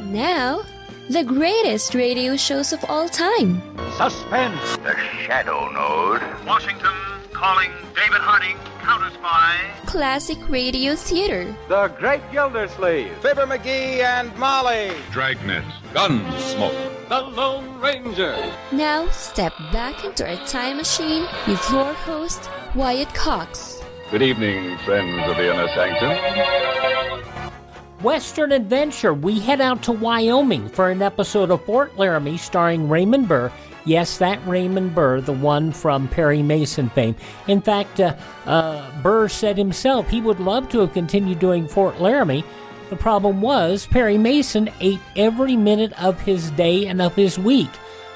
Now, the greatest radio shows of all time. Suspense. The Shadow Node. Washington calling David Harding, Counter Spy. Classic radio theater. The Great Gildersleeve. Fibber McGee and Molly. Dragnet. Gunsmoke. The Lone Ranger. Now, step back into our time machine with your host, Wyatt Cox. Good evening, friends of the Inner Sanctum. Western Adventure, we head out to Wyoming for an episode of Fort Laramie starring Raymond Burr. Yes, that Raymond Burr, the one from Perry Mason fame. In fact, Burr said himself he would love to have continued doing Fort Laramie. The problem was Perry Mason ate every minute of his day and of his week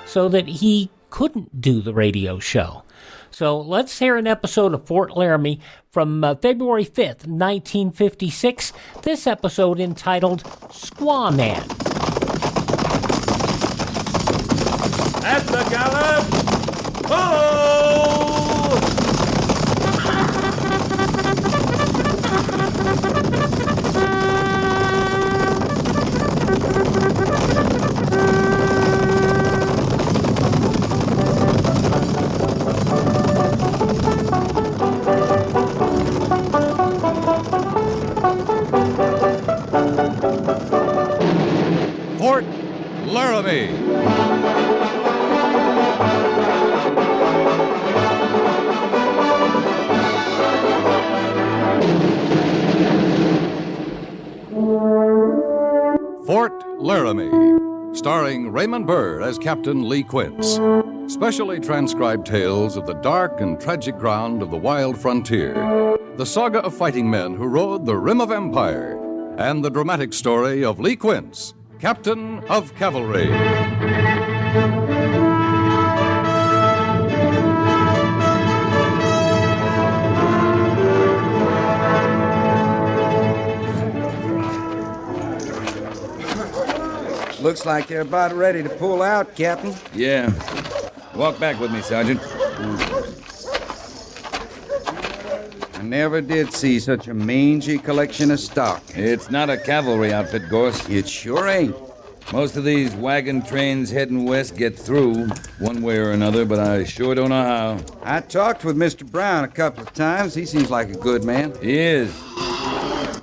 so that he couldn't do the radio show. So let's hear an episode of Fort Laramie from February 5th, 1956. This episode entitled Squaw Man. At the gallop. Whoa! Fort Laramie. Fort Laramie, starring Raymond Burr as Captain Lee Quince. Specially transcribed tales of the dark and tragic ground of the wild frontier. The saga of fighting men who rode the rim of empire. And the dramatic story of Lee Quince, Captain of Cavalry. Looks like they're about ready to pull out, Captain. Yeah. Walk back with me, Sergeant. I never did see such a mangy collection of stock. It's not a cavalry outfit, Gorse. It sure ain't. Most of these wagon trains heading west get through, one way or another, but I sure don't know how. I talked with Mr. Brown a couple of times. He seems like a good man. He is.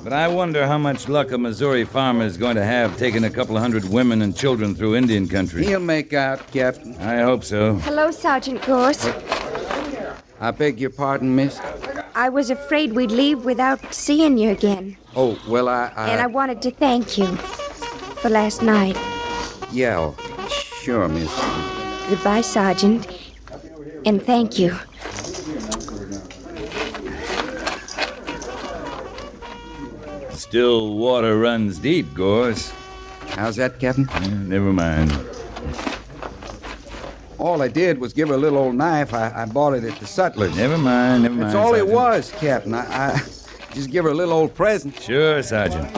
But I wonder how much luck a Missouri farmer is going to have taking a couple of hundred women and children through Indian country. He'll make out, Captain. I hope so. Hello, Sergeant Gorse. I beg your pardon, miss? I was afraid we'd leave without seeing you again. Oh, well, And I wanted to thank you for last night. Yeah, sure, miss. Goodbye, Sergeant. And thank you. Still water runs deep, Gorse. How's that, Captain? Never mind. All I did was give her a little old knife. I bought it at the sutler's. Never mind. That's all Sergeant. it was, Captain. I just give her a little old present. Sure, Sergeant.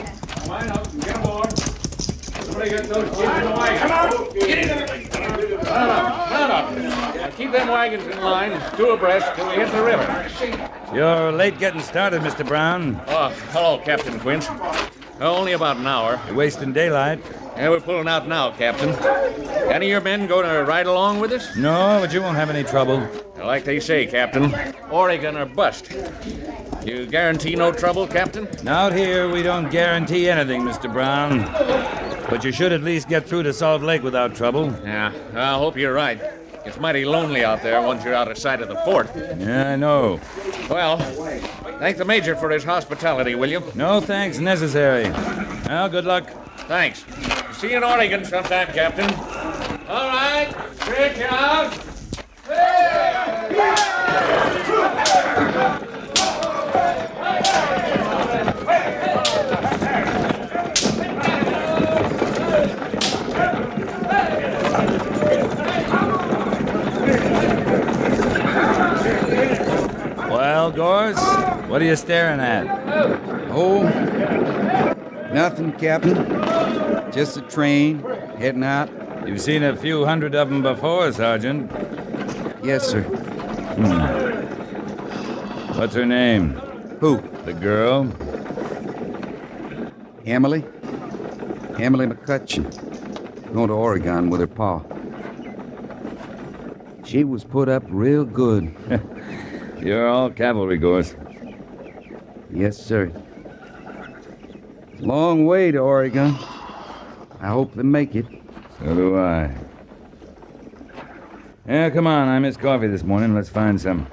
Keep them wagons in line, two abreast till we hit the river. You're late getting started, Mr. Brown. Oh, hello, Captain Quince. Only about an hour. You're wasting daylight. Yeah, we're pulling out now, Captain. Any of your men going to ride along with us? No, but you won't have any trouble. Like they say, Captain, Oregon or bust. You guarantee no trouble, Captain? Out here, we don't guarantee anything, Mr. Brown. But you should at least get through to Salt Lake without trouble. Yeah, I hope you're right. It's mighty lonely out there once you're out of sight of the fort. Yeah, I know. Well, thank the Major for his hospitality, will you? No thanks necessary. Well, good luck. Thanks. See you in Oregon sometime, Captain. All right, stretch out. Well, Gorse, what are you staring at? Oh, nothing, Captain. Just a train heading out. You've seen a few hundred of them before, Sergeant. Yes, sir. What's her name? Who? The girl? Emily? Emily McCutcheon. Going to Oregon with her pa. She was put up real good. You're all cavalry, Gorse. Yes, sir. Long way to Oregon. I hope they make it. So do I. Yeah, come on. I missed coffee this morning. Let's find some.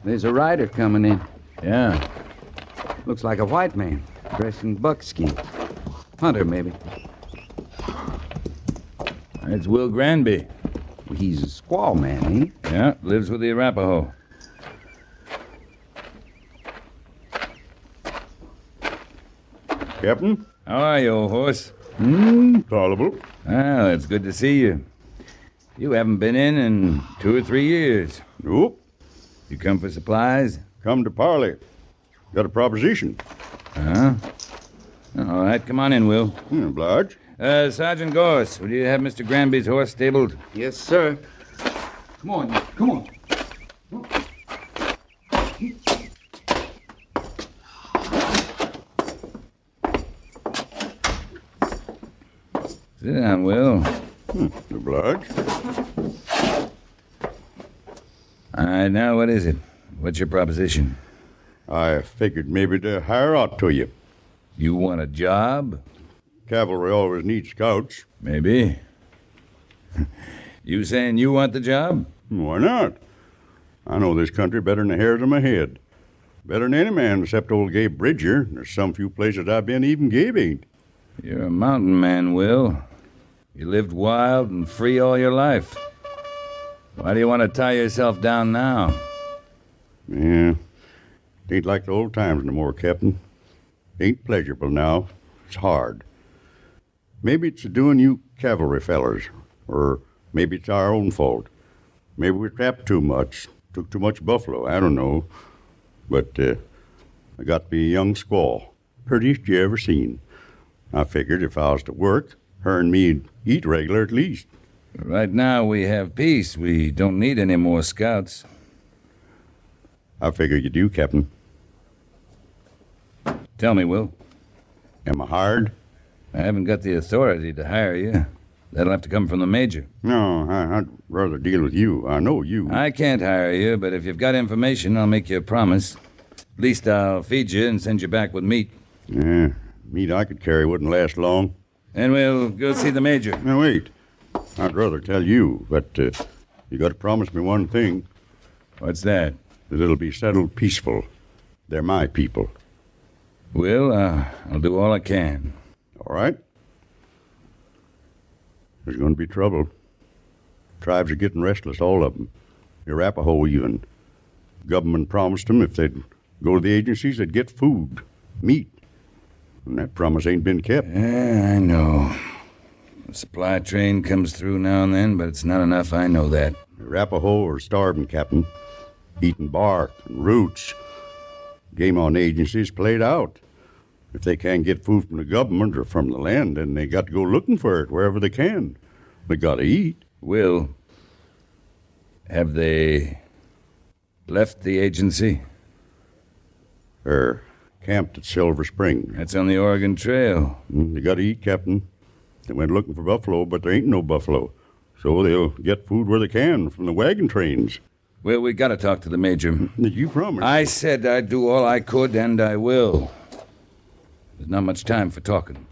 There's a rider coming in. Yeah. Looks like a white man, dressed in buckskin. Hunter, maybe. It's Will Granby. He's a squaw man, ain't he? Yeah, lives with the Arapaho. Captain? How are you, old horse? Tolerable. Well, it's good to see you. You haven't been in 2 or 3 years. Nope. You come for supplies? Come to parley. Got a proposition. Huh? All right, come on in, Will. Oblige. Sergeant Gorse, will you have Mr. Granby's horse stabled? Yes, sir. Come on, come on. Sit down, Will. Oblige. All right, now what is it? What's your proposition? I figured maybe to hire out to you. You want a job? Cavalry always needs scouts. Maybe. You saying you want the job? Why not? I know this country better than the hairs on my head. Better than any man except old Gabe Bridger. There's some few places I've been even Gabe ain't. You're a mountain man, Will. You lived wild and free all your life. Why do you want to tie yourself down now? Yeah. It ain't like the old times no more, Captain. Ain't pleasurable now. It's hard. Maybe it's doing you cavalry fellers, or maybe it's our own fault. Maybe we trapped too much, took too much buffalo, I don't know. But I got to be a young squaw, prettiest you ever seen. I figured if I was to work, her and me'd eat regular at least. Right now we have peace. We don't need any more scouts. I figure you do, Captain. Tell me, Will. Am I hired? I haven't got the authority to hire you. That'll have to come from the major. No, I'd rather deal with you. I know you. I can't hire you, but if you've got information, I'll make you a promise. At least I'll feed you and send you back with meat. Yeah, meat I could carry wouldn't last long. Then we'll go see the major. Now, wait. I'd rather tell you, but you got to promise me one thing. What's that? That it'll be settled peaceful. They're my people. Will, I'll do all I can. All right? There's going to be trouble. Tribes are getting restless, all of them. Arapaho even. Government promised them if they'd go to the agencies, they'd get food, meat. And that promise ain't been kept. Yeah, I know. The supply train comes through now and then, but it's not enough, I know that. Arapaho are starving, Captain. Eating bark and roots. Game on agencies played out. If they can't get food from the government or from the land, then they got to go looking for it wherever they can. They got to eat. Will, have they left the agency? They're camped at Silver Spring. That's on the Oregon Trail. They got to eat, Captain. They went looking for buffalo, but there ain't no buffalo. So they'll get food where they can from the wagon trains. Well, we got to talk to the major. You promised. I said I'd do all I could, and I will. There's not much time for talking.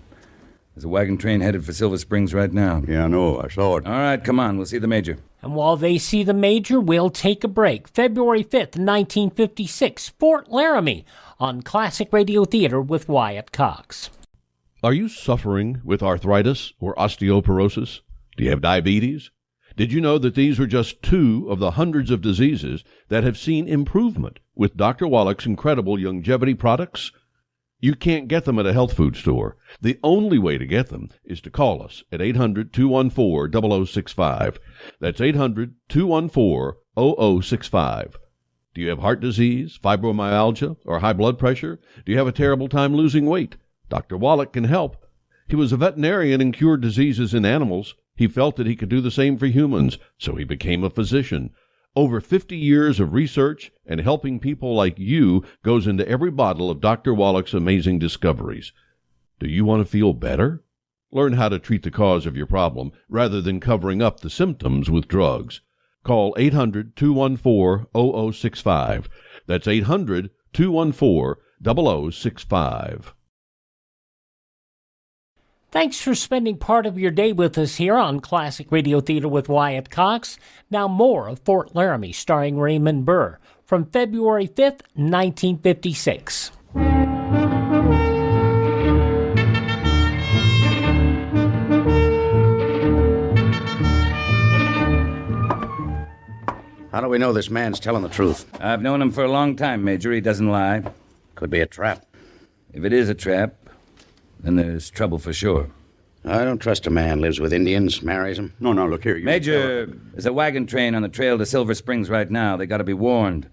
There's a wagon train headed for Silver Springs right now. Yeah, I know. I saw it. All right, come on. We'll see the major. And while they see the major, we'll take a break. February 5th, 1956, Fort Laramie on Classic Radio Theater with Wyatt Cox. Are you suffering with arthritis or osteoporosis? Do you have diabetes? Did you know that these are just 2 of the hundreds of diseases that have seen improvement with Dr. Wallach's incredible longevity products? You can't get them at a health food store. The only way to get them is to call us at 800-214-0065. That's 800-214-0065. Do you have heart disease, fibromyalgia, or high blood pressure? Do you have a terrible time losing weight? Dr. Wallach can help. He was a veterinarian and cured diseases in animals. He felt that he could do the same for humans, so he became a physician. Over 50 years of research and helping people like you goes into every bottle of Dr. Wallach's amazing discoveries. Do you want to feel better? Learn how to treat the cause of your problem rather than covering up the symptoms with drugs. Call 800-214-0065. That's 800-214-0065. Thanks for spending part of your day with us here on Classic Radio Theater with Wyatt Cox. Now more of Fort Laramie starring Raymond Burr from February 5th, 1956. How do we know this man's telling the truth? I've known him for a long time, Major. He doesn't lie. Could be a trap. If it is a trap, then there's trouble for sure. I don't trust a man lives with Indians, marries them. No, look here. Major, there's a wagon train on the trail to Silver Springs right now. They got to be warned.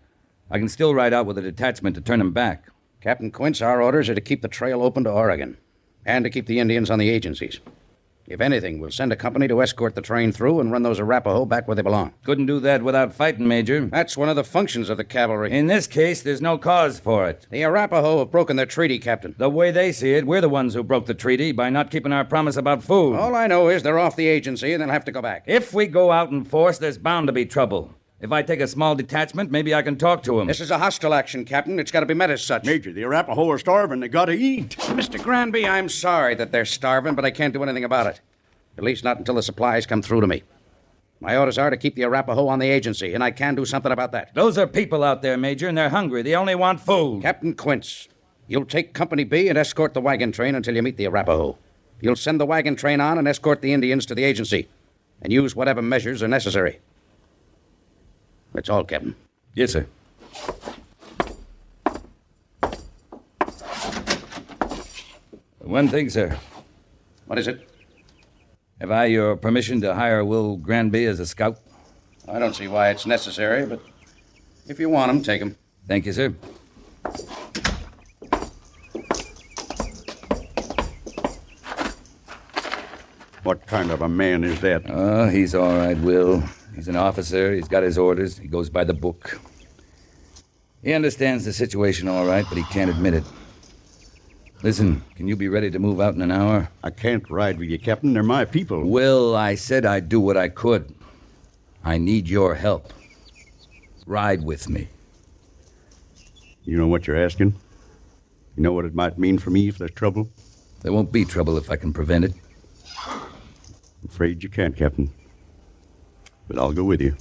I can still ride out with a detachment to turn them back. Captain Quince, our orders are to keep the trail open to Oregon and to keep the Indians on the agencies. If anything, we'll send a company to escort the train through and run those Arapaho back where they belong. Couldn't do that without fighting, Major. That's one of the functions of the cavalry. In this case, there's no cause for it. The Arapaho have broken their treaty, Captain. The way they see it, we're the ones who broke the treaty by not keeping our promise about food. All I know is they're off the agency and they'll have to go back. If we go out in force, there's bound to be trouble. If I take a small detachment, maybe I can talk to them. This is a hostile action, Captain. It's got to be met as such. Major, the Arapaho are starving. They got to eat. Mr. Granby, I'm sorry that they're starving, but I can't do anything about it. At least not until the supplies come through to me. My orders are to keep the Arapaho on the agency, and I can do something about that. Those are people out there, Major, and they're hungry. They only want food. Captain Quince, you'll take Company B and escort the wagon train until you meet the Arapaho. You'll send the wagon train on and escort the Indians to the agency, and use whatever measures are necessary. That's all, Captain. Yes, sir. One thing, sir. What is it? Have I your permission to hire Will Granby as a scout? I don't see why it's necessary, but if you want him, take him. Thank you, sir. What kind of a man is that? Oh, he's all right, Will. He's an officer. He's got his orders. He goes by the book. He understands the situation all right, but he can't admit it. Listen, can you be ready to move out in an hour? I can't ride with you, Captain. They're my people. Will, I said I'd do what I could. I need your help. Ride with me. You know what you're asking? You know what it might mean for me if there's trouble? There won't be trouble if I can prevent it. I'm afraid you can't, Captain. But I'll go with you.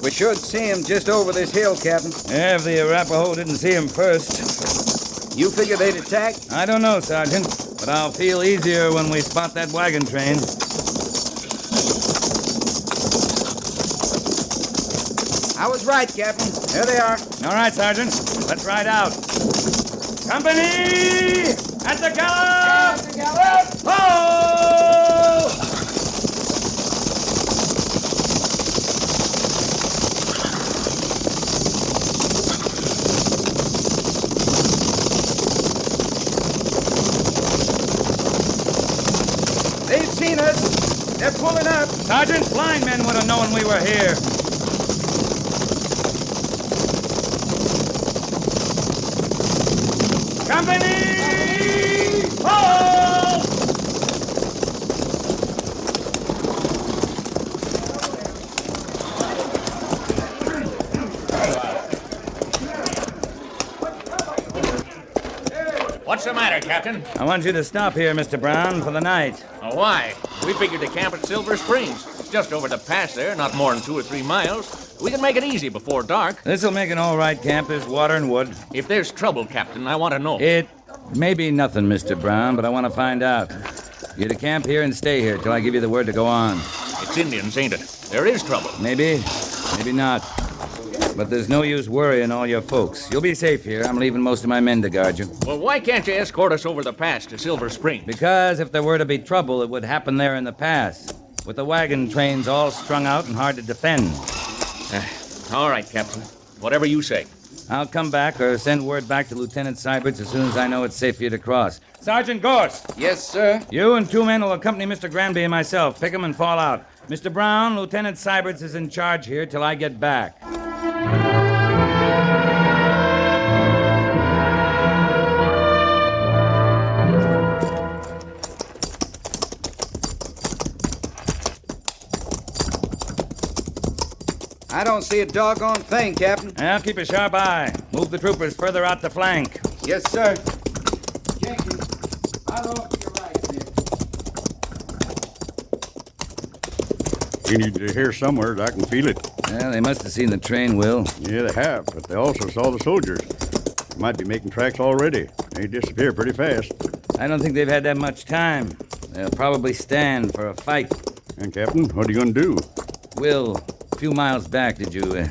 We should see him just over this hill, Captain. Yeah, if the Arapaho didn't see him first. You figure they'd attack? I don't know, Sergeant, but I'll feel easier when we spot that wagon train. I was right, Captain. There they are. All right, Sergeant. Let's ride out. Company! At the gallop! At the gallop! Ho! They've seen us. They're pulling up. Sergeant, blind men would have known we were here. Company! Hold! What's the matter, Captain? I want you to stop here, Mr. Brown, for the night. Oh, why? We figured to camp at Silver Springs. Just over the pass there, not more than 2 or 3 miles. We can make it easy before dark. This'll make an all right camp. There's water and wood. If there's trouble, Captain, I want to know. It may be nothing, Mr. Brown, but I want to find out. You're to camp here and stay here till I give you the word to go on. It's Indians, ain't it? There is trouble. Maybe, maybe not. But there's no use worrying all your folks. You'll be safe here. I'm leaving most of my men to guard you. Well, why can't you escort us over the pass to Silver Springs? Because if there were to be trouble, it would happen there in the pass, with the wagon trains all strung out and hard to defend. All right, Captain. Whatever you say. I'll come back or send word back to Lieutenant Seiberts as soon as I know it's safe for you to cross. Sergeant Gorse! Yes, sir? You and 2 men will accompany Mr. Granby and myself. Pick 'em and fall out. Mr. Brown, Lieutenant Seiberts is in charge here till I get back. I don't see a doggone thing, Captain. Now, keep a sharp eye. Move the troopers further out the flank. Yes, sir. Jenkins, I'll off to your right there. We need to hear somewhere. I can feel it. Yeah, they must have seen the train, Will. Yeah, they have, but they also saw the soldiers. They might be making tracks already. They disappear pretty fast. I don't think they've had that much time. They'll probably stand for a fight. And, Captain, what are you going to do? Will, a few miles back, did you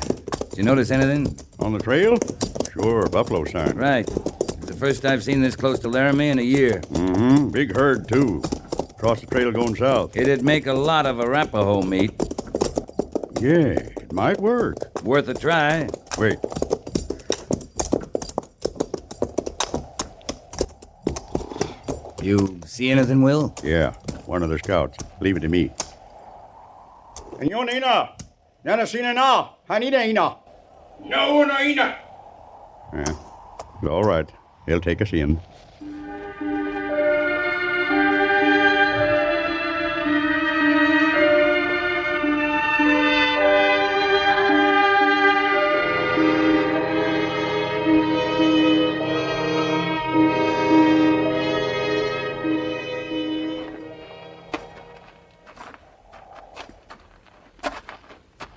notice anything? On the trail? Sure, buffalo sign. Right. It's the first I've seen this close to Laramie in a year. Mm-hmm. Big herd, too. Across the trail going south. It'd make a lot of Arapaho meat. Yeah, it might work. Worth a try. Wait. You see anything, Will? Yeah, one of the scouts. Leave it to me. Nina, Hanida Ina. No, Naina. Yeah, all right. He'll take us in.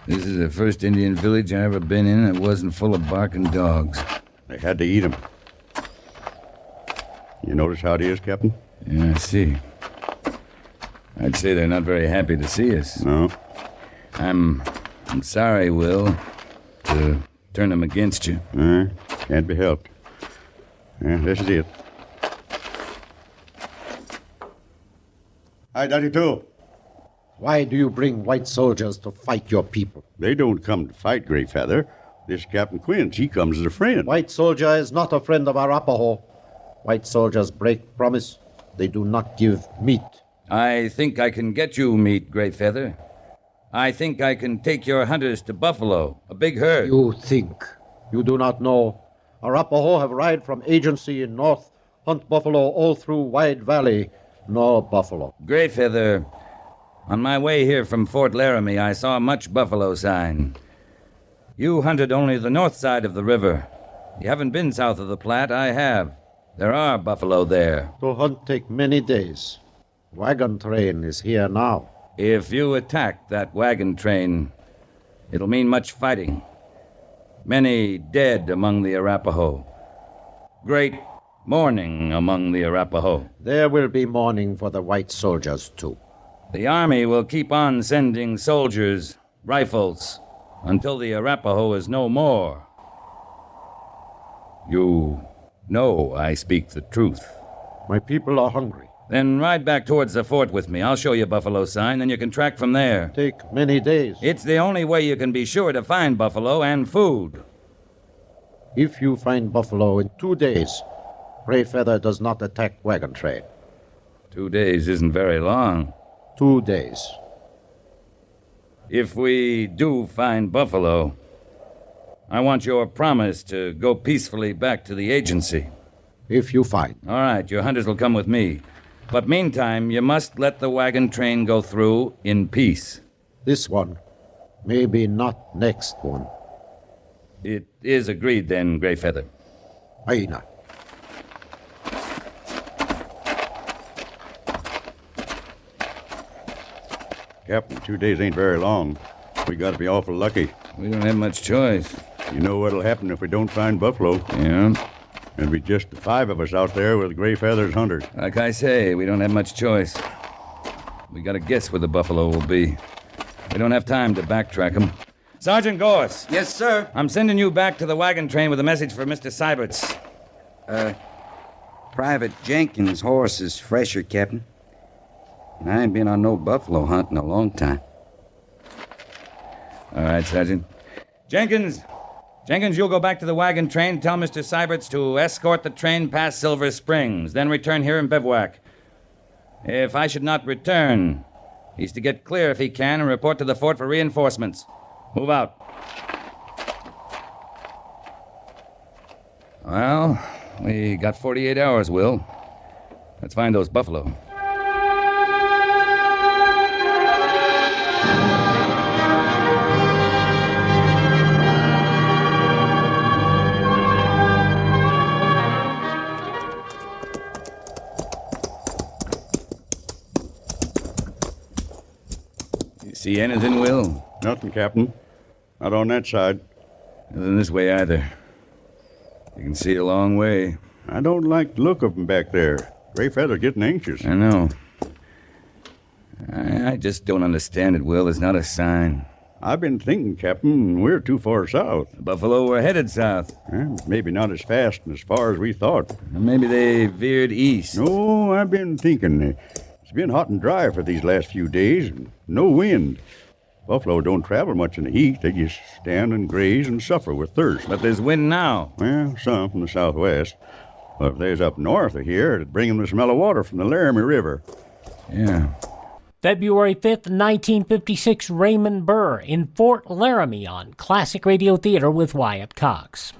This is the first Indian village I've ever been in that wasn't full of barking dogs. They had to eat 'em. You notice how it is, Captain? Yeah, I see. I'd say they're not very happy to see us. No. I'm sorry, Will, to turn them against you. Can't be helped. Yeah, this is it. Hi, Daddy too. Why do you bring white soldiers to fight your people? They don't come to fight, Greyfeather. This Captain Quince, he comes as a friend. White soldier is not a friend of Arapaho. White soldiers break promise. They do not give meat. I think I can get you meat, Greyfeather. I think I can take your hunters to Buffalo, a big herd. You think. You do not know. Arapaho have ride from agency in north, hunt buffalo all through Wide Valley. No buffalo. Greyfeather, on my way here from Fort Laramie, I saw much buffalo sign. You hunted only the north side of the river. You haven't been south of the Platte. I have. There are buffalo there. To hunt take many days. Wagon train is here now. If you attack that wagon train, it'll mean much fighting. Many dead among the Arapaho. Great mourning among the Arapaho. There will be mourning for the white soldiers, too. The army will keep on sending soldiers, rifles, until the Arapaho is no more. You know I speak the truth. My people are hungry. Then ride back towards the fort with me. I'll show you Buffalo sign, then you can track from there. Take many days. It's the only way you can be sure to find buffalo and food. If you find buffalo in 2 days, Greyfeather does not attack wagon train. 2 days isn't very long. 2 days. If we do find buffalo, I want your promise to go peacefully back to the agency. If you find. All right, your hunters will come with me. But meantime, you must let the wagon train go through in peace. This one. Maybe not next one. It is agreed then, Greyfeather. Aina. Captain, 2 days ain't very long. We gotta be awful lucky. We don't have much choice. You know what'll happen if we don't find buffalo? Yeah? There'll be just the 5 of us out there with Greyfeather's hunters. Like I say, we don't have much choice. We gotta guess where the buffalo will be. We don't have time to backtrack them. Sergeant Gorse. Yes, sir. I'm sending you back to the wagon train with a message for Mr. Seiberts. Private Jenkins' horse is fresher, Captain. And I ain't been on no buffalo hunt in a long time. All right, Sergeant. Jenkins, you'll go back to the wagon train. Tell Mr. Syberts to escort the train past Silver Springs, then return here and bivouac. If I should not return, he's to get clear if he can and report to the fort for reinforcements. Move out. Well, we got 48 hours, Will. Let's find those buffalo. You see anything, Will? Nothing, Captain. Not on that side. Nothing this way either. You can see a long way. I don't like the look of them back there. Gray Feather's getting anxious. I know. I just don't understand it, Will. It's not a sign. I've been thinking, Captain, we're too far south. The buffalo were headed south. Maybe not as fast and as far as we thought. Maybe they veered east. No, I've been thinking. It's been hot and dry for these last few days, and no wind. Buffalo don't travel much in the heat. They just stand and graze and suffer with thirst. But there's wind now. Well, some from the southwest. Well, if there's up north of here, it'd bring them the smell of water from the Laramie River. Yeah. February 5th, 1956, Raymond Burr in Fort Laramie on Classic Radio Theater with Wyatt Cox.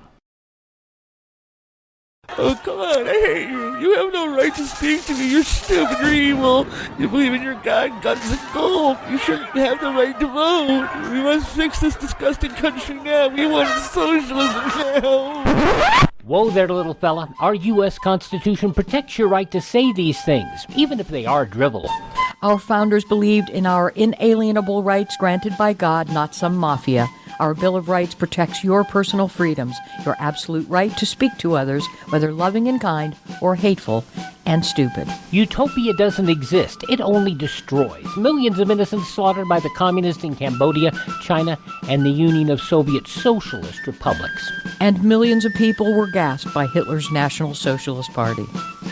Oh, come on, I hate you. You have no right to speak to me. You're stupid, you're evil. You believe in your God, guns, and gold. You shouldn't have the right to vote. We must fix this disgusting country now. We want socialism now. Whoa there, little fella. Our U.S. Constitution protects your right to say these things, even if they are drivel. Our founders believed in our inalienable rights granted by God, not some mafia. Our Bill of Rights protects your personal freedoms, your absolute right to speak to others, whether loving and kind or hateful and stupid. Utopia doesn't exist. It only destroys. Millions of innocents slaughtered by the communists in Cambodia, China, and the Union of Soviet Socialist Republics. And millions of people were gassed by Hitler's National Socialist Party.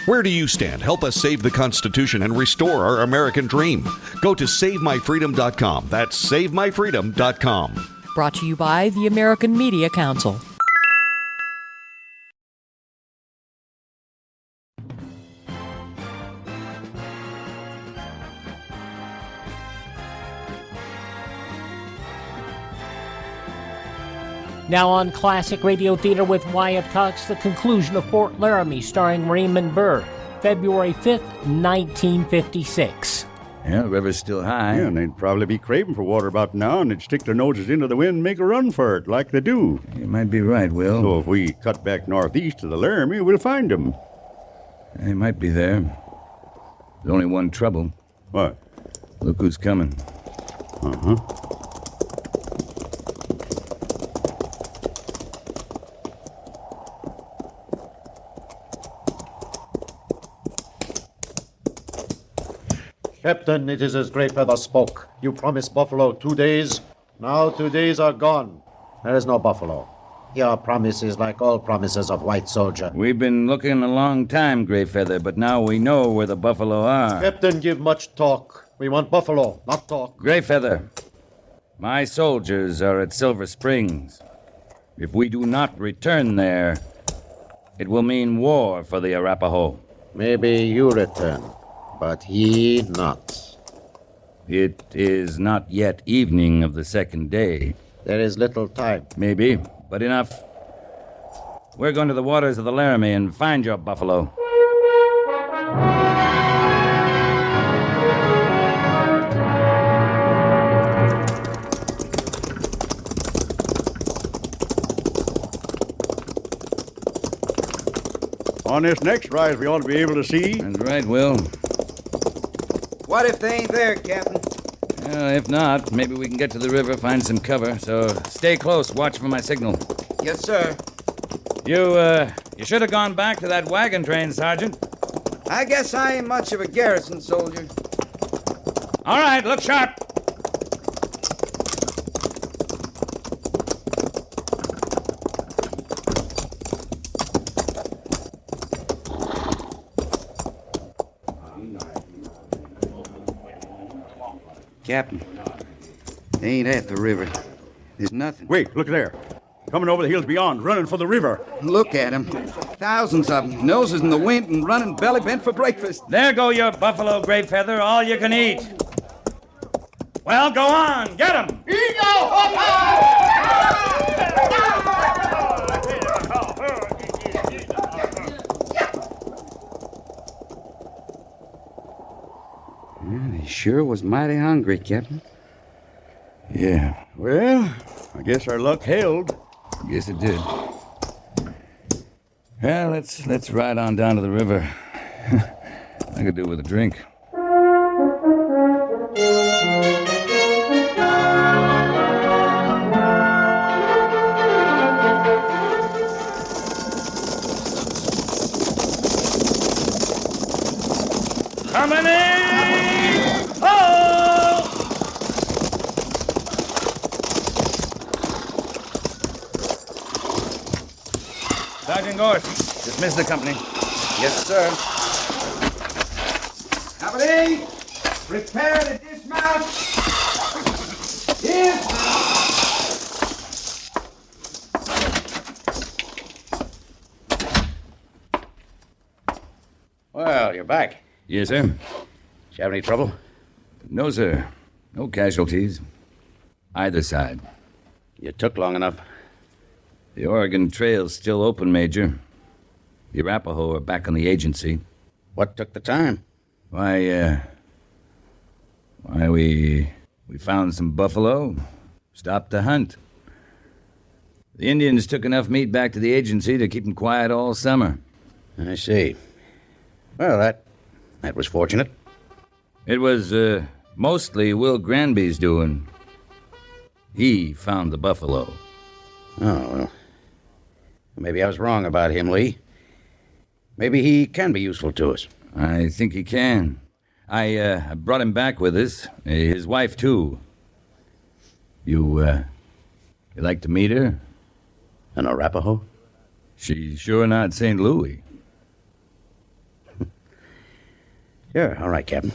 Where do you stand? Help us save the Constitution and restore our American dream. Go to SaveMyFreedom.com. That's SaveMyFreedom.com. Brought to you by the American Media Council. Now on Classic Radio Theater with Wyatt Cox, the conclusion of Fort Laramie, starring Raymond Burr, February 5th, 1956. Yeah, the river's still high. Yeah, and they'd probably be craving for water about now, and they'd stick their noses into the wind and make a run for it, like they do. You might be right, Will. So if we cut back northeast to the Laramie, we'll find them. They might be there. There's only one trouble. What? Look who's coming. Uh-huh. Captain, it is as Grey Feather spoke. You promised buffalo 2 days. Now 2 days are gone. There is no buffalo. Your promise is like all promises of white soldier. We've been looking a long time, Grey Feather, but now we know where the buffalo are. Captain, give much talk. We want buffalo, not talk. Grey Feather, my soldiers are at Silver Springs. If we do not return there, it will mean war for the Arapaho. Maybe you return, but he not. It is not yet evening of the second day. There is little time. Maybe, but enough. We're going to the waters of the Laramie and find your buffalo. On this next rise, we ought to be able to see. That's right, Will. What if they ain't there, Captain? If not, maybe we can get to the river, find some cover. So stay close. Watch for my signal. Yes, sir. You should have gone back to that wagon train, Sergeant. I guess I ain't much of a garrison soldier. All right, look sharp. Captain, they ain't at the river. There's nothing. Wait, look there. Coming over the hills beyond, running for the river. Look at him. Thousands of them. Noses in the wind and running belly bent for breakfast. There go your buffalo, Gray Feather, all you can eat. Well, go on, get him. They sure was mighty hungry, Captain. Yeah. Well, I guess our luck held. Yes, it did. Well, let's ride on down to the river. I could do with a drink. Coming in! Oh! Sergeant Gorse, dismiss the company. Yes, sir. Company, prepare to dismount. Yes. Well, you're back. Yes, sir. Did you have any trouble? No, sir. No casualties. Either side. You took long enough. The Oregon Trail's still open, Major. The Arapaho are back on the agency. What took the time? Why, we found some buffalo, stopped the hunt. The Indians took enough meat back to the agency to keep them quiet all summer. I see. Well, that was fortunate. It was, mostly Will Granby's doing. He found the buffalo. Oh, well. Maybe I was wrong about him, Lee. Maybe he can be useful to us. I think he can. I brought him back with us. His wife, too. You like to meet her? An Arapaho? She's sure not St. Louis. Sure, all right, Captain.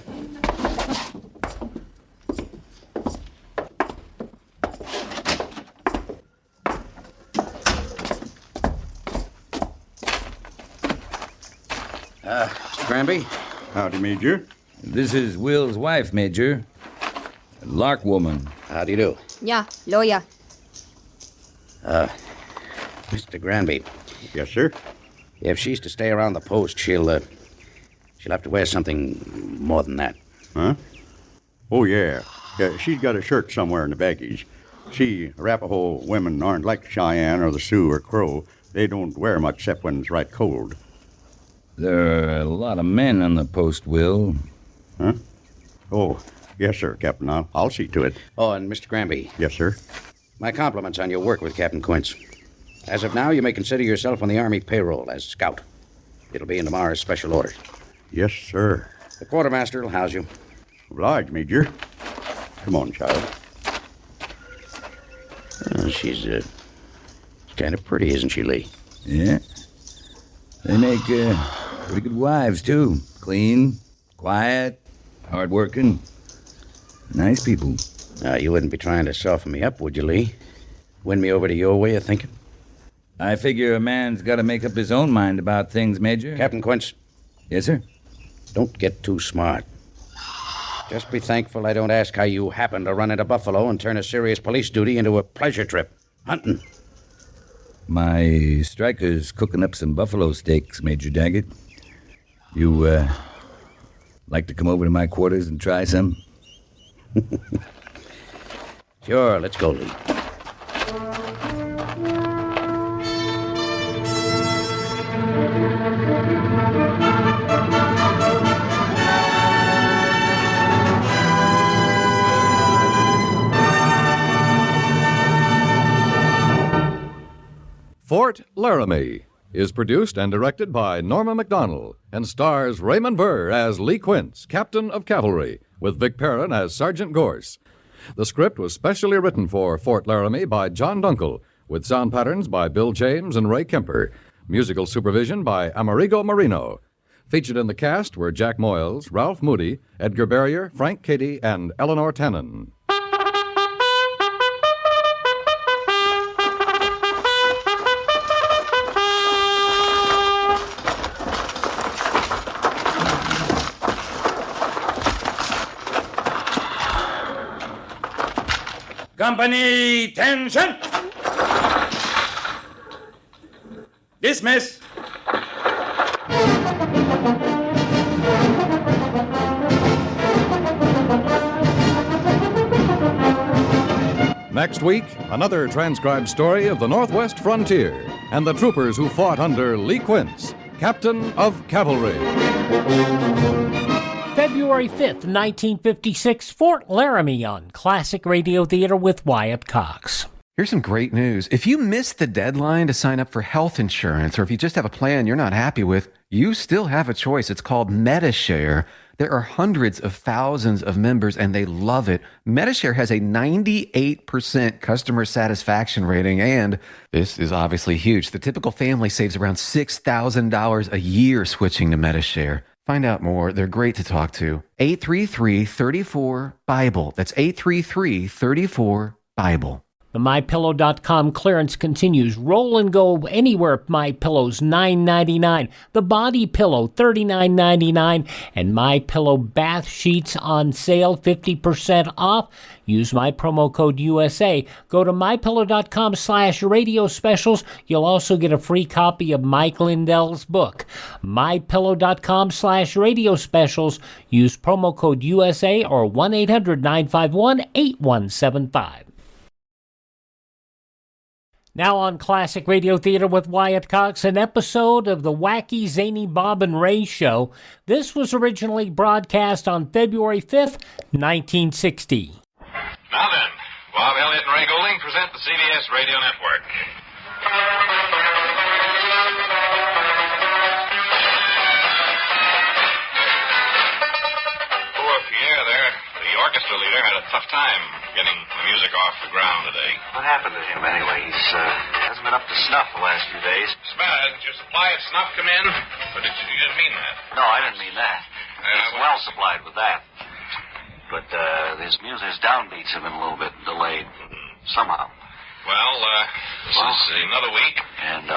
Mr. Granby? Howdy, Major. This is Will's wife, Major. Lark woman. How do you do? Yeah, lawyer. Mr. Granby. Yes, sir? If she's to stay around the post, she'll have to wear something more than that. Huh? Oh, yeah. She's got a shirt somewhere in the baggage. See, Arapaho women aren't like Cheyenne or the Sioux or Crow. They don't wear much except when it's right cold. There are a lot of men on the post, Will. Huh? Oh, yes, sir, Captain. I'll see to it. Oh, and Mr. Granby. Yes, sir. My compliments on your work with Captain Quince. As of now, you may consider yourself on the Army payroll as scout. It'll be in tomorrow's special orders. Yes, sir. The quartermaster will house you. Obliged, Major. Come on, child. She's kind of pretty, isn't she, Lee? Yeah. They make pretty good wives, too. Clean, quiet, hard-working. Nice people. You wouldn't be trying to soften me up, would you, Lee? Win me over to your way of thinking? I figure a man's got to make up his own mind about things, Major. Captain Quince. Yes, sir? Don't get too smart. Just be thankful I don't ask how you happen to run into buffalo and turn a serious police duty into a pleasure trip. Hunting. My striker's cooking up some buffalo steaks, Major Daggett. You, like to come over to my quarters and try some? Sure, let's go, Lee. Fort-Laramie is produced and directed by Norma MacDonald and stars Raymond Burr as Lee Quince, Captain of Cavalry, with Vic Perrin as Sergeant Gorse. The script was specially written for Fort-Laramie by John Dunkel, with sound patterns by Bill James and Ray Kemper, musical supervision by Amerigo Marino. Featured in the cast were Jack Moyles, Ralph Moody, Edgar Barrier, Frank Cady, and Eleanor Tannen. Company, tension! Dismiss! Next week, another transcribed story of the Northwest frontier and the troopers who fought under Lee Quince, Captain of Cavalry. February 5th, 1956, Fort Laramie on Classic Radio Theater with Wyatt Cox. Here's some great news. If you missed the deadline to sign up for health insurance, or if you just have a plan you're not happy with, you still have a choice. It's called MediShare. There are hundreds of thousands of members, and they love it. MediShare has a 98% customer satisfaction rating, and this is obviously huge. The typical family saves around $6,000 a year switching to MediShare. Find out more. They're great to talk to. 833-34-BIBLE. That's 833-34-BIBLE. The MyPillow.com clearance continues. Roll and go anywhere. MyPillow's $9.99. The Body Pillow $39.99, and MyPillow bath sheets on sale 50% off. Use my promo code USA. Go to MyPillow.com/radio specials. You'll also get a free copy of Mike Lindell's book. MyPillow.com/radio specials. Use promo code USA or 1-800-951-8175. Now on Classic Radio Theater with Wyatt Cox, an episode of the Wacky Zany Bob and Ray Show. This was originally broadcast on February 5th, 1960. Now then, Bob Elliott and Ray Goulding present the CBS Radio Network. Poor Pierre there, the orchestra leader, had a tough time getting the music off the ground today. What happened to him anyway? He hasn't been up to snuff the last few days. Smell, hasn't your supply of snuff come in? Or you didn't mean that? No, I didn't mean that. He's well supplied with that. But his downbeats have been a little bit delayed somehow. Well, this is another week. And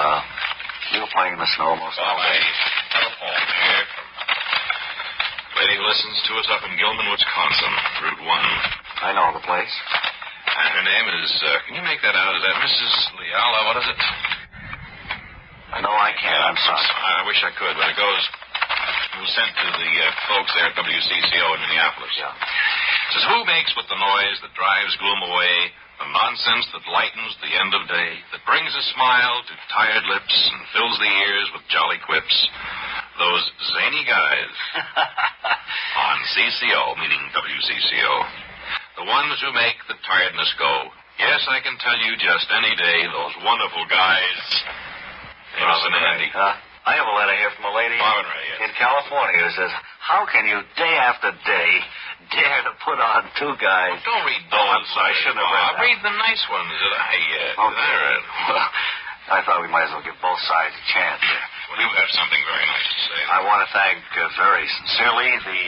we were playing in the snow most all day. I have a phone here. Lady who listens to us up in Gilman, Wisconsin, Route 1. I know the place. And her name is, can you make that out? Is that Mrs. Leala? What is it? No, I can't. I'm sorry. I wish I could, but it goes... It was sent to the folks there at WCCO in Minneapolis. Yeah. It says, who makes with the noise that drives gloom away, the nonsense that lightens the end of day, that brings a smile to tired lips and fills the ears with jolly quips? Those zany guys on CCO, meaning WCCO. The ones who make the tiredness go. Yes, I can tell you just any day, those wonderful guys. Amos and Andy. I have a letter here from a lady in California who says, how can you day after day dare to put on two guys? Don't read those. Oh, I'm sorry. I shouldn't have read that. Read the nice ones that Okay. Well, I thought we might as well give both sides a chance here. Well, you have something very nice to say. I want to thank very sincerely the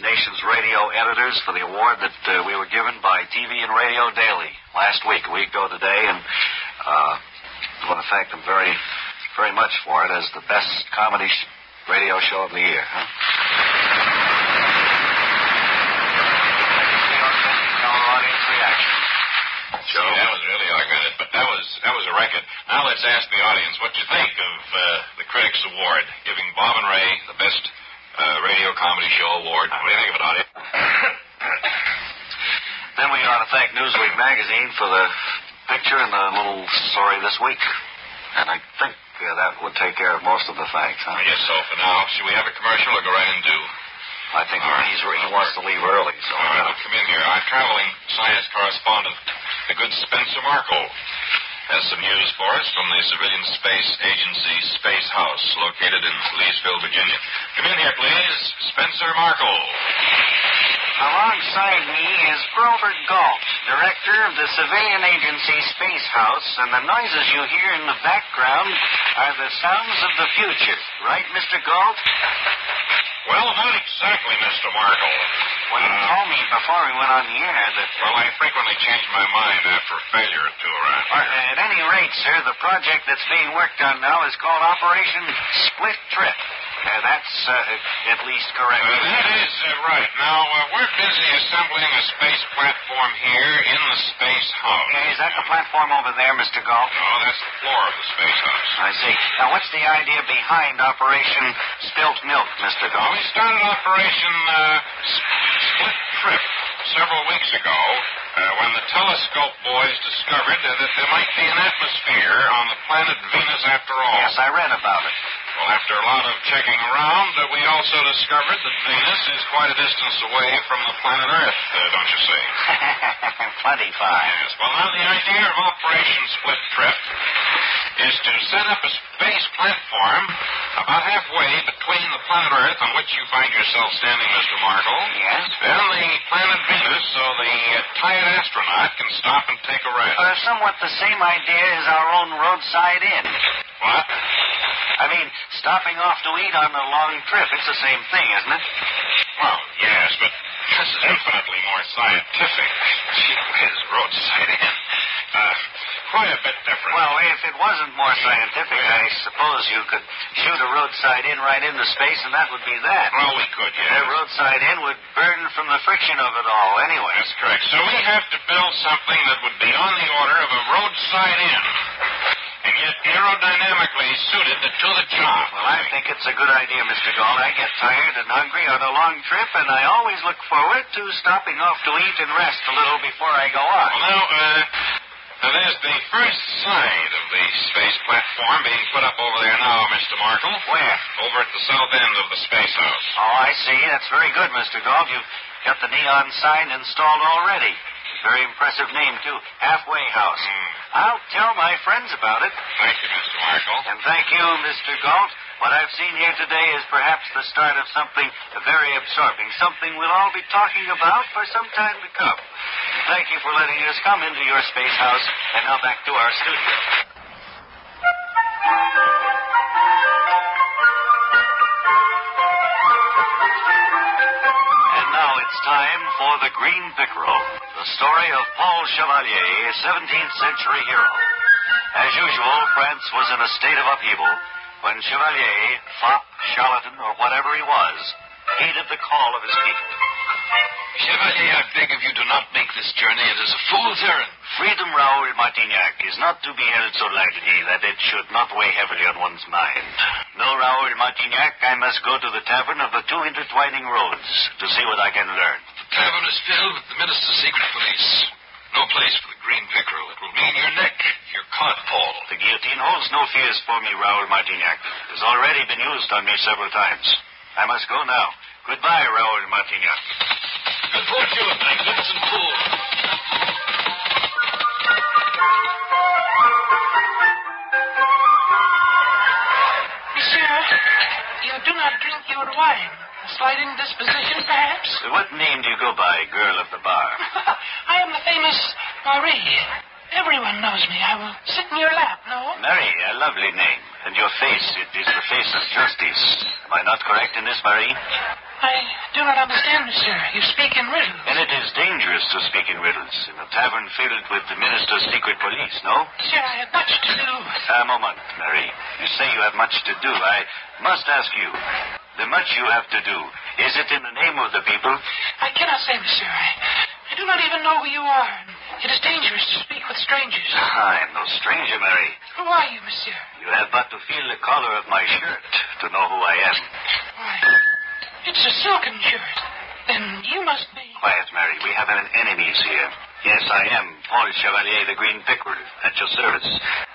nation's radio editors for the award that we were given by TV and Radio Daily last week, a week ago today, and I want to thank them very, very much for it as the best comedy radio show of the year. Audience reaction. Joe, that was really augmented, but that was a record. Now let's ask the audience what you think of the Critics Award, giving Bob and Ray the best radio comedy show award. What do you think of it, audience? Then we ought to thank Newsweek magazine for the picture and the little story this week. And I think that would take care of most of the thanks, huh? I guess so for now. Should we have a commercial or go right and do? I think he wants to leave early, so... All right, we'll come in here. Our traveling science correspondent, the good Spencer Markel, has some news for us from the Civilian Space Agency Space House, located in Leesville, Virginia. Come in here, please. Spencer Markel. Alongside me is Grover Galt, director of the Civilian Agency Space House, and the noises you hear in the background are the sounds of the future. Right, Mr. Galt? Well, not exactly, Mr. Markel. Well, you told me before we went on the air that... Well, I frequently change my mind after a failure or two around here. At any rate, sir, the project that's being worked on now is called Operation Split Trip. That's at least correct. That is right. Now, we're busy assembling a space platform here in the space house. Is that the platform over there, Mr. Galt? No, that's the floor of the space house. I see. Now, what's the idea behind Operation Spilt Milk, Mr. Galt? We started Operation Split Trip several weeks ago when the telescope boys discovered that there might be an atmosphere on the planet Venus after all. Yes, I read about it. Well, after a lot of checking around, we also discovered that Venus is quite a distance away from the planet Earth, don't you see? Plenty fine. Yes. Well, now the idea of Operation Split Trip is to set up a space platform about halfway between the planet Earth, on which you find yourself standing, Mr. Markel. Yes? And the planet Venus, so the tired astronaut can stop and take a rest. Somewhat the same idea as our own roadside inn. What? I mean, stopping off to eat on a long trip. It's the same thing, isn't it? Well, yes, but this is infinitely more scientific. Gee whiz, roadside inn. Quite a bit different. Well, if it wasn't more scientific, I suppose you could shoot a roadside inn right into space, and that would be that. Well, we could, yes. A roadside inn would burn from the friction of it all, anyway. That's correct. So we have to build something that would be on the order of a roadside inn, and yet aerodynamically suited to the job. Well, I think it's a good idea, Mr. Galt. I get tired and hungry on a long trip, and I always look forward to stopping off to eat and rest a little before I go on. Well, now, there's the first side of the space platform being put up over there now, Mr. Markel. Where? Over at the south end of the space house. Oh, I see. That's very good, Mr. Galt. You've got the neon sign installed already. Very impressive name, too. Halfway House. I'll tell my friends about it. Thank you, Mr. Markel. And thank you, Mr. Galt. What I've seen here today is perhaps the start of something very absorbing, something we'll all be talking about for some time to come. Thank you for letting us come into your space house, and now back to our studio. And now it's time for the Green Pickerel, the story of Paul Chevalier, a 17th century hero. As usual, France was in a state of upheaval when Chevalier, fop, charlatan, or whatever he was, heeded the call of his people. Chevalier, I beg of you, do not make this journey. It is a fool's errand. Freedom, Raoul Martignac, is not to be held so lightly that it should not weigh heavily on one's mind. No, Raoul Martignac, I must go to the tavern of the two intertwining roads to see what I can learn. The tavern is filled with the minister's secret police. No place for the Green Pickerel. It will mean your neck, your caught, Paul. The guillotine holds no fears for me, Raoul Martignac. It has already been used on me several times. I must go now. Goodbye, Raoul Martignac. Good fortune, magnificent fool. Monsieur, you do not drink your wine. A slight indisposition, perhaps? What name do you go by, girl of the bar? I am the famous Marie. Everyone knows me. I will sit in your lap, no? Marie, a lovely name. And your face, it is the face of justice. Am I not correct in this, Marie? I do not understand, monsieur. You speak in riddles. And it is dangerous to speak in riddles in a tavern filled with the minister's secret police, no? Monsieur, I have much to do. A moment, Marie. You say you have much to do. I must ask you, the much you have to do, is it in the name of the people? I cannot say, monsieur. I do not even know who you are. It is dangerous to speak with strangers. I am no stranger, Marie. Who are you, monsieur? You have but to feel the collar of my shirt to know who I am. Why, it's a silken shirt. Then you must be... Quiet, Mary. We have enemies here. Yes, I am Paul Chevalier, the Green Pickerel, at your service.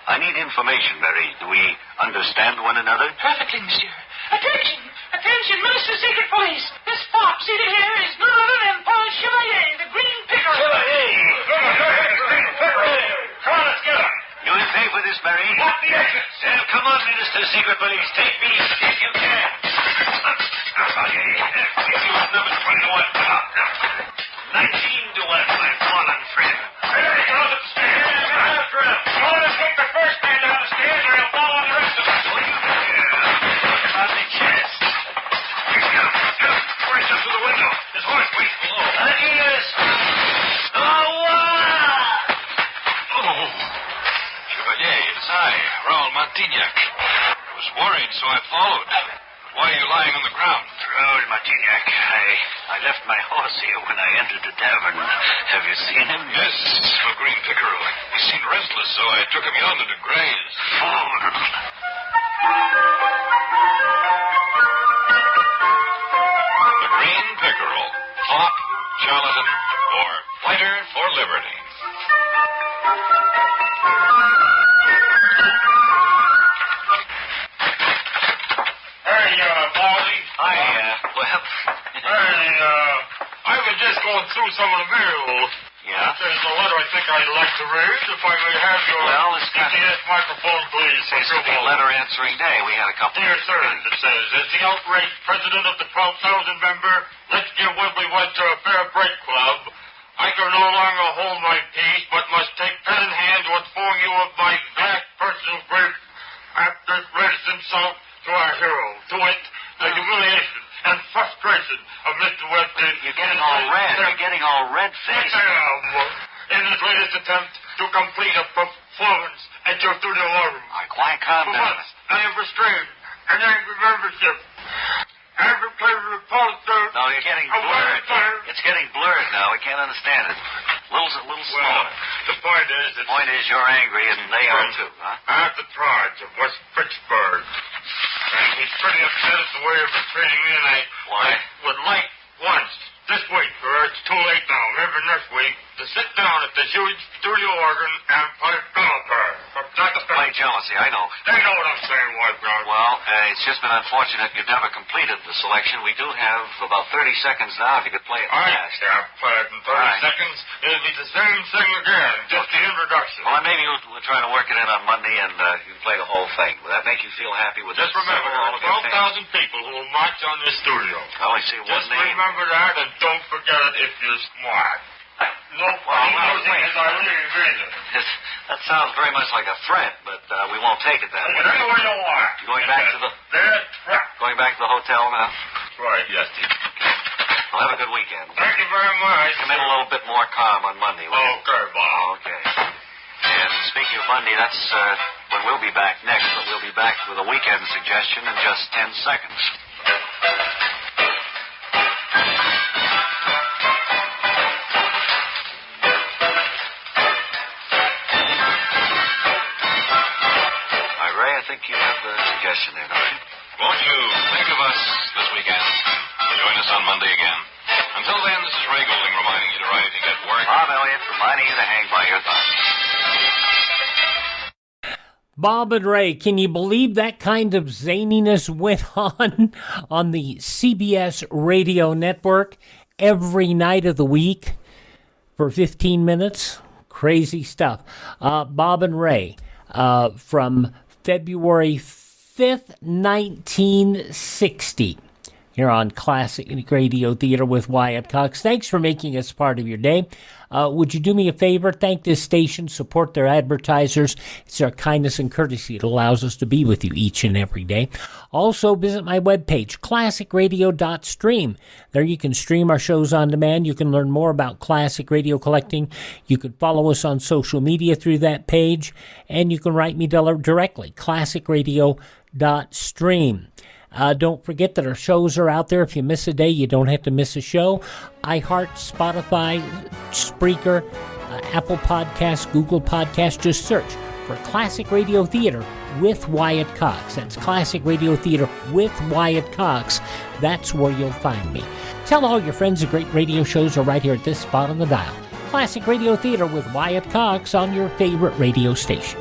I need information, Mary. Do we understand one another? Perfectly, monsieur. Attention! Attention, Minister Secret Police! This fop seated here is none other than Paul Chevalier, the Green Pickerel. Chevalier! Come on, let's get him. You will pay for this, Mary? Lock the exits. Come on, Minister Secret Police. Take me if you can. If you have number 21. 19 to 1, my fallen friend. There he goes up the stairs. After him. Oh, let's take the first man down the stairs or he'll follow the rest of us. On the chest. Where's just through the window? His horse waits below. Adios. Chevalier, it's I, Raoul Martignac. I was worried, so I followed. Why are you lying on the ground? Raoul Martignac, I left my horse here when I entered the tavern. Have you seen him? Yes, for Green Pickerel. He seemed restless, so I took him yonder to graze. Fool! The Green Pickerel. Fop, charlatan, or fighter for liberty. Baldy. I was just going through some of the mail. Yeah? There's a letter I think I'd like to read, if I may have your DTS microphone, please. Seems to be letter answering day. We had a couple. Dear sir, it says, as the outraged president of the 12,000 member Let's Give Webley Webster a Fair Break Club, I can no longer hold my peace, but must take pen in hand to inform you of my vast personal grief after this latest insult to our hero. To it, the humiliation and frustration of Mr. Webster. You're getting all red. You're getting all red-faced. Yes, I am. In his latest attempt to complete a performance at your studio room. Quiet, calm For down. once, I have restrained an angry membership. Advocated reporter. No, you're getting blurred. It's getting blurred now. We can't understand it. Little slower. The point is... The point is you're angry, and they are too, huh? Arthur Pride of West Pittsburgh. And he's pretty upset at the way of treating me, and I would like once, this week, or it's too late now, maybe next week, to sit down at the huge studio organ and play Philipper. Play jealousy, I know. They know what I'm saying, White Brown. Well, it's just been unfortunate you never completed the selection. We do have about 30 seconds now if you could play it fast. I can't play it in 30 seconds. It'll be the same thing again, just the introduction. Well, maybe we'll try to work it in on Monday, and you can play the whole thing. Will that make you feel happy with Just remember, there are 12,000 people who will march on this studio. I only see one Just name. remember that, and don't forget it if you're smart. No funny music as I leave either. That sounds very much like a threat, but we won't take it that way. Anyway you want. You going back to the... Going back to the hotel now? That's right, yes. Well, have a good weekend. Thank you very much. Come in a little bit more calm on Monday, will you? Okay, Bob. Okay. And speaking of Monday, that's when we'll be back next, but we'll be back with a weekend suggestion in just 10 seconds. I think you have the suggestion there, don't you? Won't you think of us this weekend? Join us on Monday again. Until then, this is Ray Golding reminding you to write if you get work. Bob Elliott reminding you to hang by your thumb. Bob and Ray, can you believe that kind of zaniness went on the CBS radio network every night of the week for 15 minutes? Crazy stuff. Bob and Ray from February 5th, 1960. Here on Classic Radio Theater with Wyatt Cox. Thanks for making us part of your day. Would you do me a favor? Thank this station. Support their advertisers. It's their kindness and courtesy that allows us to be with you each and every day. Also, visit my webpage, classicradio.stream. There you can stream our shows on demand. You can learn more about classic radio collecting. You can follow us on social media through that page. And you can write me directly, classicradio.stream. Don't forget that our shows are out there. If you miss a day, you don't have to miss a show. iHeart, Spotify, Spreaker, Apple Podcasts, Google Podcasts. Just search for Classic Radio Theater with Wyatt Cox. That's Classic Radio Theater with Wyatt Cox. That's where you'll find me. Tell all your friends the great radio shows are right here at this spot on the dial. Classic Radio Theater with Wyatt Cox on your favorite radio station.